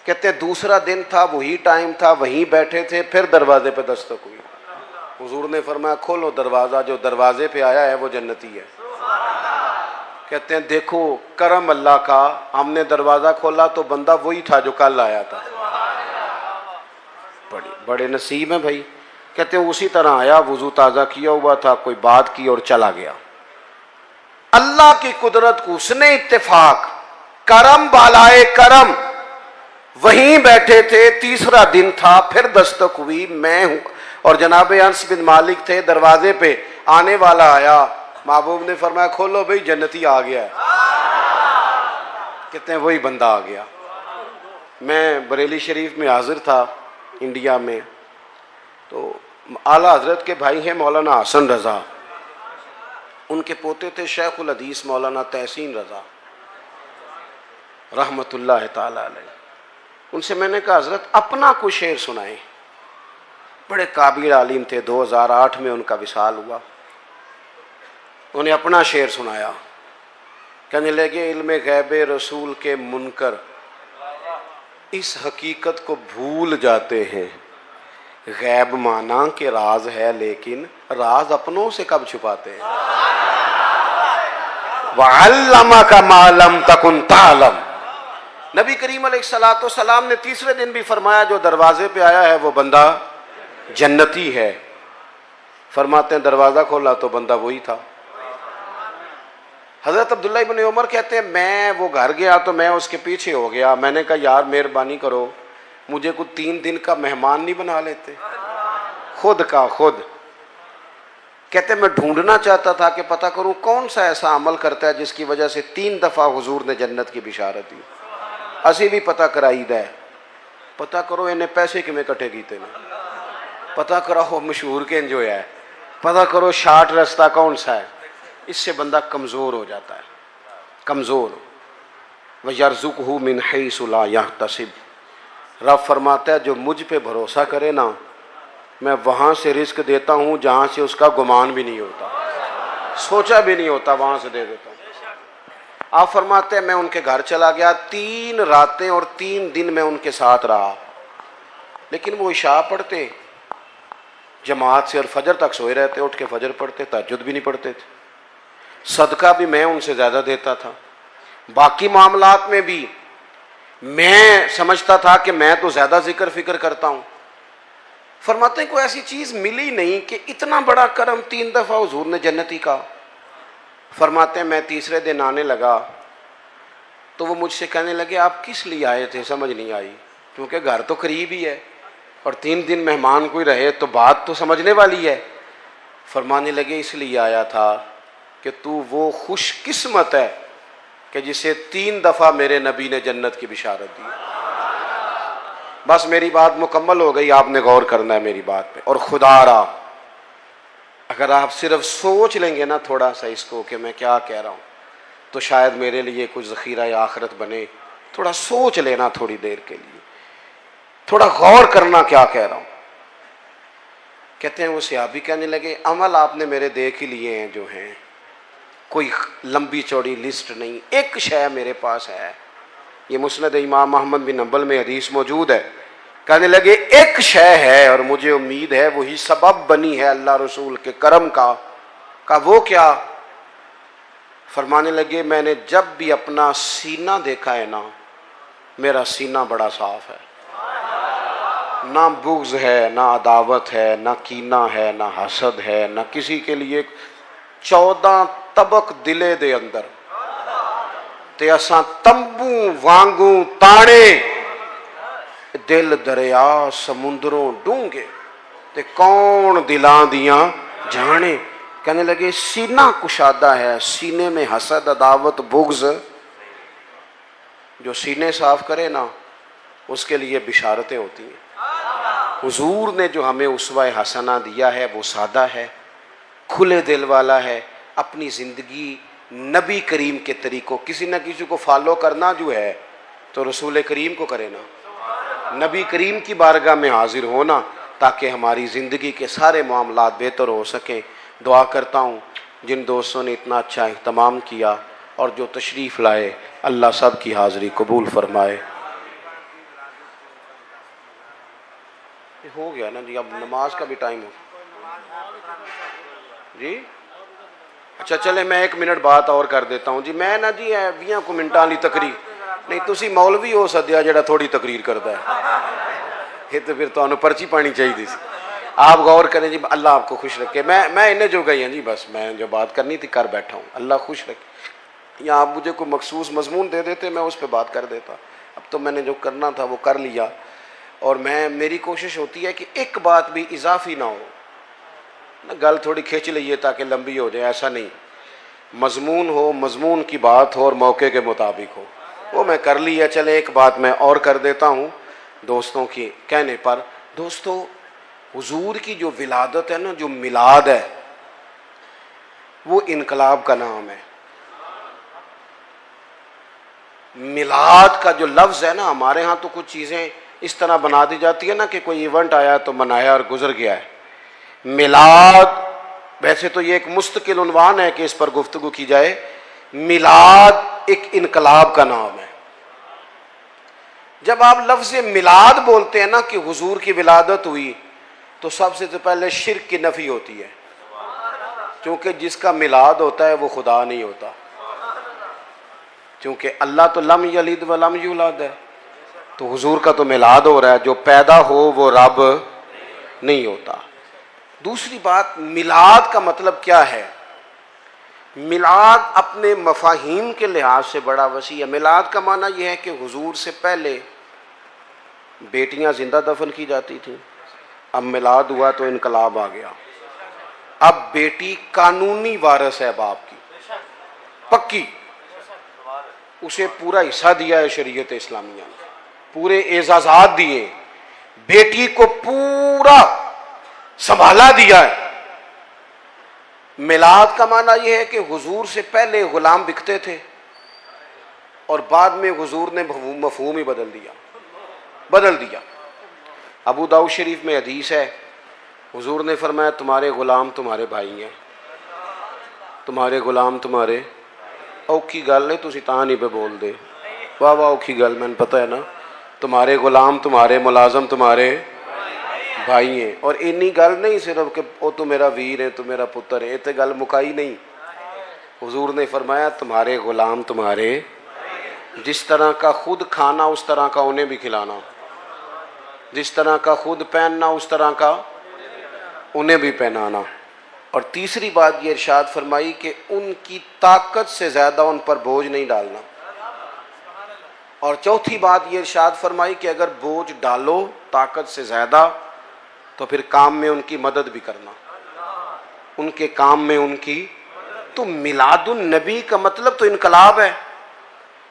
A: कहते हैं दूसरा दिन था, वही टाइम था, वहीं बैठे थे, फिर दरवाजे पे दस्तक हुई। हुजूर ने फरमाया खोलो दरवाज़ा, जो दरवाजे पे आया है वो जन्नती है। कहते हैं देखो करम अल्लाह का, हमने दरवाज़ा खोला तो बंदा वही था जो कल आया था। बड़े नसीब हैं भाई। कहते हैं उसी तरह आया, वुजू ताज़ा किया हुआ था, कोई बात की और चला गया। अल्लाह की कुदरत को उसने इत्तेफाक, करम बालाए करम, वहीं बैठे थे, तीसरा दिन था, फिर दस्तक हुई, मैं हूं और जनाब अनस बिन मालिक थे दरवाजे पे। आने वाला आया, महबूब ने फरमाया खोलो भाई जन्नती आ गया है। कहते हैं वही बंदा आ गया। मैं बरेली शरीफ में हाजिर था इंडिया में, तो आला हजरत के भाई हैं मौलाना हसन रज़ा, उनके पोते थे शेखुल हदीस मौलाना तहसीन रज़ा रहमतुल्लाह ताला अलैह। उनसे मैंने कहा हजरत अपना कुछ शेर सुनाए। बड़े काबिल आलिम थे, 2008 में उनका विसाल हुआ। उन्हें अपना शेर सुनाया। कहने लगे इल्मे गैबे रसूल के मुनकर इस हकीकत को भूल जाते हैं, गैब माना के राज है लेकिन राज अपनों से कब छुपाते हैं। वअल्लमा का मालम तकुन तालम। नबी करीम अलैहिस्सलातु वस्सलाम ने तीसरे दिन भी फरमाया जो दरवाजे पे आया है वो बंदा जन्नती है। फरमाते हैं दरवाजा खोला तो बंदा वही था। हजरत अब्दुल्ला इब्न उमर कहते हैं मैं वो घर गया तो मैं उसके पीछे हो गया। मैंने कहा यार मेहरबानी करो, मुझे कुछ 3 दिन का मेहमान नहीं बना लेते, खुद का खुद। कहते मैं ढूंढना चाहता था कि पता करूं कौन सा ऐसा अमल करता है जिसकी वजह से 3 दफा हुजूर ने जन्नत की बिशारत दी। असी भी पता कराई दे, पता करो इन्हें पैसे किमें कटे कीते ने, पता करो मशहूर के जो है, पता करो शार्ट रास्ता कौन सा है। इससे बंदा कमज़ोर हो जाता है, कमज़ोर। वयरज़ुक़हु मिन हैसु ला यहतसिब। रब फरमाता है जो मुझ पे भरोसा करे ना, मैं वहाँ से रिस्क देता हूँ जहाँ से उसका गुमान भी नहीं होता, सोचा भी नहीं होता, वहाँ से दे देता हूँ। आप फरमाते हैं मैं उनके घर चला गया, 3 रातें और 3 दिन मैं उनके साथ रहा, लेकिन वो इशा पढ़ते जमात से और फजर तक सोए रहते, उठ के फजर पढ़ते, तहज्जुद भी नहीं पढ़ते थे। सदका भी मैं उनसे ज़्यादा देता था, बाकी मामलात में भी मैं समझता था कि मैं तो ज़्यादा जिक्र फिक्र करता हूँ। फरमाते हैं कोई ऐसी चीज़ मिली नहीं कि इतना बड़ा करम 3 दफ़ा हुजूर ने जन्नती का। फरमाते हैं मैं तीसरे दिन आने लगा तो वो मुझसे कहने लगे आप किस लिए आए थे, समझ नहीं आई, क्योंकि घर तो करीब ही है और 3 दिन मेहमान कोई रहे तो बात तो समझने वाली है। फरमाने लगे इसलिए आया था कि तू वो खुशकिस्मत है कि जिसे 3 दफ़ा मेरे नबी ने जन्नत की बिशारत दी। बस मेरी बात मुकम्मल हो गई, आपने गौर करना है मेरी बात पे। और खुदारा अगर आप सिर्फ सोच लेंगे ना थोड़ा सा इसको कि मैं क्या कह रहा हूँ, तो शायद मेरे लिए कुछ ज़ख़ीरा या आखिरत बने। थोड़ा सोच लेना थोड़ी देर के लिए, थोड़ा गौर करना क्या कह रहा हूँ। कहते हैं वो सहाबी कहने लगे अमल आपने मेरे देख ही लिए हैं जो हैं, कोई लंबी चौड़ी लिस्ट नहीं, एक शय मेरे पास है। ये मुस्नद इमाम अहमद बिन हंबल में हदीस मौजूद है। कहने लगे एक शय है और मुझे उम्मीद है वही सबब बनी है अल्लाह रसूल के करम का वो क्या? फरमाने लगे मैंने जब भी अपना सीना देखा है ना, मेरा सीना बड़ा साफ है, ना बुग़्ज़ है, ना अदावत है, ना कीना है, ना हसद है, ना किसी के लिए। 14 तबक दिले दे अंदर ते असां तंबू वांगू ताणे, दिल दरिया समुंदरों डूंगे। ते कौन दिलां दियां जाने। कहने लगे सीना कुशादा है, सीने में हसद अदावत बुग़्ज़, जो सीने साफ करे ना उसके लिए बिशारतें होती हैं। हुजूर ने जो हमें उस्वा-ए हसना दिया है वो सादा है, खुले दिल वाला है, अपनी ज़िंदगी नबी करीम के तरीक़ों, किसी न किसी को फॉलो करना जो है तो रसूल करीम को करे ना, नबी करीम की बारगाह में हाजिर होना, ताकि हमारी ज़िंदगी के सारे मामलात बेहतर हो सकें। दुआ करता हूँ जिन दोस्तों ने इतना अच्छा इहतमाम किया और जो तशरीफ़ लाए, अल्लाह सब की हाज़िरी कबूल फरमाए। हो गया ना जी, अब नमाज का भी टाइम हो जी। अच्छा चले मैं 1 मिनट बात और कर देता हूँ जी। मैं ना जी 20 मिनटां वाली तकरीर नहीं, तुसी मौलवी हो सद्या जिहड़ा थोड़ी तकरीर करता है, ये तो फिर तुहानू पर्ची पानी चाहिए सी। आप गौर करें जी, अल्लाह आपको खुश रखे। मैं इन्हें जो गई हैं जी, बस मैं जो बात करनी थी कर बैठा हूँ, अल्लाह खुश रखे। या आप मुझे कोई मखसूस मजमून दे देते मैं उस पर बात कर देता, अब तो मैंने जो करना था वो कर लिया। और मेरी कोशिश होती है कि एक बात भी इजाफी ना हो ना, गल थोड़ी खिंच लीजिए ताकि लंबी हो जाए, ऐसा नहीं। मजमून हो, मजमून की बात हो और मौके के मुताबिक हो, वो मैं कर लिया। चले एक बात मैं और कर देता हूँ दोस्तों की कहने पर। दोस्तों हुजूर की जो विलादत है ना, जो मिलाद है, वो इनकलाब का नाम है। मिलाद का जो लफ्ज़ है ना, हमारे यहाँ तो कुछ चीज़ें इस तरह बना दी जाती है ना कि कोई इवेंट आया तो मनाया और गुजर गया है। मिलाद वैसे तो ये एक मुस्तकिल उन्वान है कि इस पर गुफ्तगू की जाए। मिलाद एक इनकलाब का नाम है। जब आप लफ्ज़ मिलाद बोलते हैं ना कि हुजूर की विलादत हुई, तो सबसे तो पहले शिर्क की नफ़ी होती है, क्योंकि जिसका मिलाद होता है वो खुदा नहीं होता, क्योंकि अल्लाह तो लम यलिद व लम यूलद है। तो हुजूर का तो मिलाद हो रहा है, जो पैदा हो वो रब नहीं होता। दूसरी बात, मिलाद का मतलब क्या है? मिलाद अपने मफाहीम के लिहाज से बड़ा वसी है। मिलाद का माना यह है कि हुजूर से पहले बेटियां जिंदा दफन की जाती थी, अब मिलाद हुआ तो इनकलाब आ गया। अब बेटी कानूनी वारिस है बाप की, पक्की, उसे पूरा हिस्सा दिया है शरीयत इस्लामिया ने, पूरे एजाजात दिए, बेटी को पूरा संभाला दिया है। मिलाद का माना यह है कि हुजूर से पहले गुलाम बिकते थे और बाद में हुजूर ने मफहूम ही बदल दिया। अबू दाऊद शरीफ में हदीस है, हुजूर ने फरमाया तुम्हारे गुलाम तुम्हारे भाई हैं, तुम्हारे गुलाम तुम्हारे। औखी गल है, तुसी तां नहीं पे बोल दे, वाह वाह औखी गल, मैंने पता है ना। तुम्हारे गुलाम तुम्हारे मुलाजम तुम्हारे भाई हैं। और इन्नी गल नहीं सिर्फ कि वो तो मेरा वीर है, तो मेरा पुत्र है, इतने गल मुकाई नहीं। हुजूर ने फरमाया तुम्हारे गुलाम तुम्हारे, जिस तरह का खुद खाना उस तरह का उन्हें भी खिलाना, जिस तरह का खुद पहनना उस तरह का उन्हें भी पहनाना। और तीसरी बात ये इरशाद फरमाई कि उनकी ताकत से ज़्यादा उन पर बोझ नहीं डालना। और चौथी बात ये इरशाद फरमाई कि अगर बोझ डालो ताकत से ज़्यादा तो फिर काम में उनकी मदद भी करना, उनके काम में उनकी। तो मिलादुन नबी का मतलब तो इनकलाब है।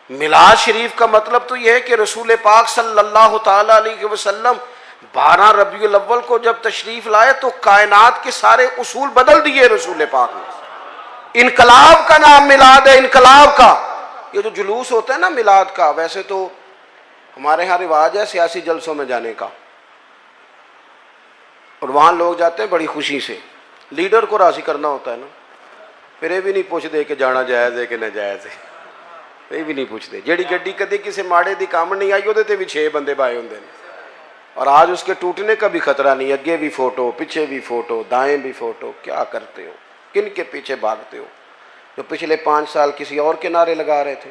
A: मिलाद शरीफ का मतलब तो यह है कि रसूल पाक सल्लल्लाहु ताला अलैहि वसल्लम 12 रबीउल अव्वल को जब तशरीफ लाए तो कायनात के सारे उसूल बदल दिए रसूल पाक ने। इनकलाब का नाम मिलाद है, इनकलाब का। ये जो जुलूस होता है ना मिलाद का, वैसे तो हमारे यहाँ रिवाज है सियासी जलसों में जाने का, और वहाँ लोग जाते हैं बड़ी खुशी से, लीडर को राजी करना होता है ना, फिर ये भी नहीं पूछते कि जाना जायज़ है कि नाजायज़ है, ये भी नहीं पूछते। जेड़ी गड्डी कदे किसी माड़े दी काम नहीं आई वो 6 बंदे पाए होंगे, और आज उसके टूटने का भी खतरा नहीं। अगे भी फोटो, पीछे भी फोटो, दाएं भी फोटो। क्या करते हो, किन के पीछे भागते हो? जो पिछले 5 साल किसी और के नारे लगा रहे थे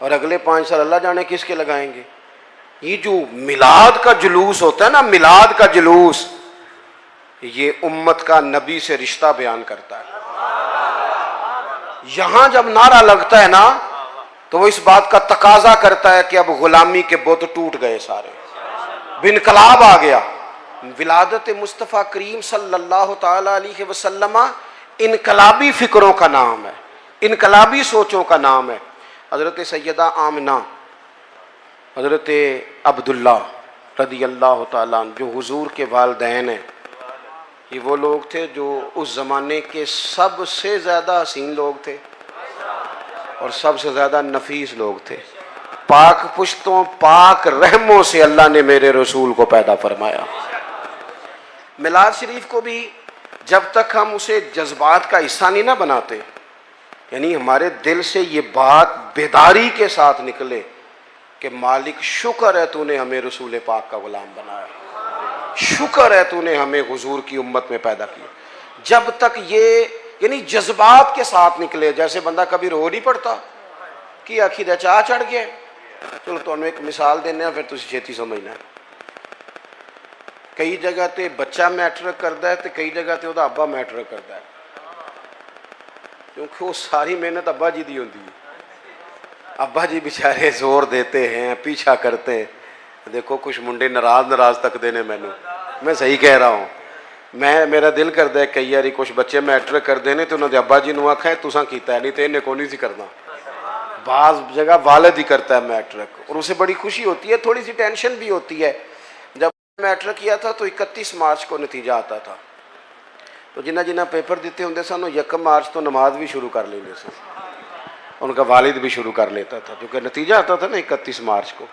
A: और अगले 5 साल अल्लाह जाने किसके लगाएंगे। ये जो मिलाद का जुलूस होता है ना, मिलाद का जुलूस, ये उम्मत का नबी से रिश्ता बयान करता है। यहां जब नारा लगता है ना तो वो इस बात का तकाजा करता है कि अब गुलामी के बुत टूट गए सारे, इनकलाब आ गया। विलादत मुस्तफ़ा करीम सल्लल्लाहु ताला अलैहि वसल्लम इनकलाबी फ़िक्रों का नाम है, इनकलाबी सोचों का नाम है। हज़रत सैयदा आमिना, हज़रत अब्दुल्ला रदी अल्लाह ताला अन्हु जो हुजूर के वालिदैन हैं, ये वो लोग थे जो उस ज़माने के सबसे ज़्यादा हसीन लोग थे और सबसे ज़्यादा नफीस लोग थे। पाक पुश्तों पाक रहमों से अल्लाह ने मेरे रसूल को पैदा फरमाया। मिलाद शरीफ को भी जब तक हम उसे जज्बात का हिस्सा नहीं ना बनाते, यानी हमारे दिल से ये बात बेदारी के साथ निकले कि मालिक शुक्र है तूने हमें रसूल पाक का गुलाम बनाया, शुक्र है तूने हमें हुजूर की उम्मत में पैदा किया, जब तक ये यानी जज्बात के साथ निकले। जैसे बंदा कभी रो नहीं पड़ता कि आखिर दा चाह चढ़ गया। चलो तुहानू एक मिसाल देने, फिर तुसीं छेती समझना। कई जगह ते बच्चा मैटर करता है तो कई जगह ते उहदा अब्बा मैटर करता है, क्योंकि वो सारी मेहनत अब्बा जी दी होती है। अब्बा जी बेचारे जोर देते हैं, पीछा करते हैं। देखो कुछ मुंडे नाराज तकते ने मैनू, मैं सही कह रहा हूँ। मेरा दिल करता है कई बार कुछ बच्चे मैटर करते हैं तो उन्होंने अब्बा जी ने आखा तुसां कीता है, नहीं तो इन्हें को नहीं सी करना। बाज़ जगह वालिद ही करता है मैट्रिक और उसे बड़ी खुशी होती है, थोड़ी सी टेंशन भी होती है। जब मैट्रिक किया था तो 31 मार्च को नतीजा आता था, तो जिन्हें जिन्हें पेपर दिते होंगे सन 1 मार्च तो नमाज भी शुरू कर लेंगे सन, उनका वालिद भी शुरू कर लेता था, क्योंकि नतीजा आता था ना 31 मार्च को।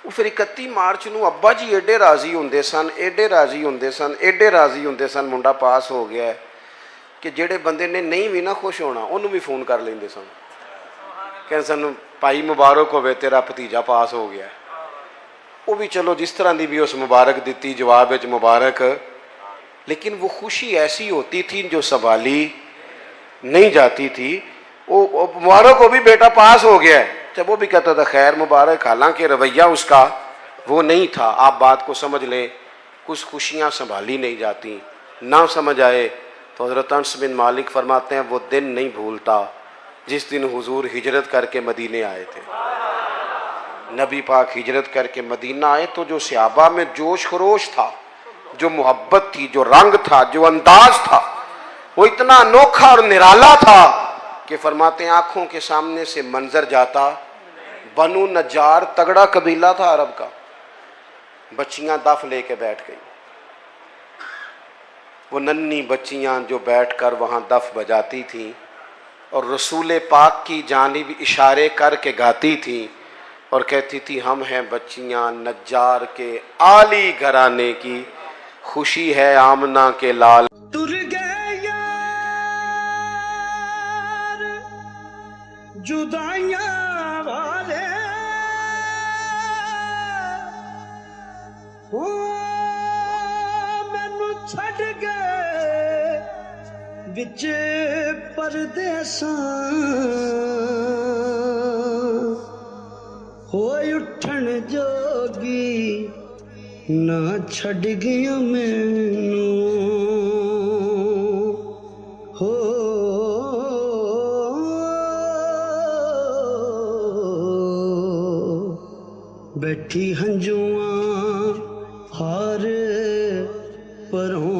A: वो फिर 31 मार्च को अब्बा जी एडे राजी होंगे सन, एडे राजी होंगे सन, एडे राजी होंगे सन, मुंडा पास हो गया है कि जेडे बंदे ने नहीं भी ना खुश होना उन्होंने भी फोन कर लेंगे सन, कह सन भाई मुबारक होवे तेरा भतीजा पास हो गया। वो भी चलो जिस तरह की भी उस मुबारक दी, जवाब में मुबारक, लेकिन वो खुशी ऐसी होती थी जो संभाली नहीं जाती थी। वो मुबारक हो भी बेटा पास हो गया है, जब वो भी कहता था खैर मुबारक, हालांकि रवैया उसका वो नहीं था। आप बात को समझ लें, कुछ खुशियाँ संभाली नहीं जाती, ना समझ आए तो हज़रत अनस बिन मालिक फरमाते हैं वो दिन नहीं भूलता जिस दिन हुजूर हिजरत करके मदीने आए थे। नबी पाक हिजरत करके मदीना आए तो जो सहाबा में जोश खरोश था, जो मोहब्बत थी, जो रंग था, जो अंदाज था, वो इतना अनोखा और निराला था कि फरमाते हैं आंखों के सामने से मंजर जाता। बनु नज्जार तगड़ा कबीला था अरब का, बच्चियां दफ लेके बैठ गई। वो नन्ही बच्चियां जो बैठकर वहां दफ बजाती थीं और रसूल पाक की जानिब इशारे करके गाती थी और कहती थी हम हैं बच्चियां नज्जार के आली घराने की, खुशी है आमना के लाल।
B: तुर गए यार जुदाइयां वाले हो, मैनू छड़ गए बिच परदेसां, होए उठन जोगी ना छड़ गया मैनू, हो बैठी हंजुआं हार परों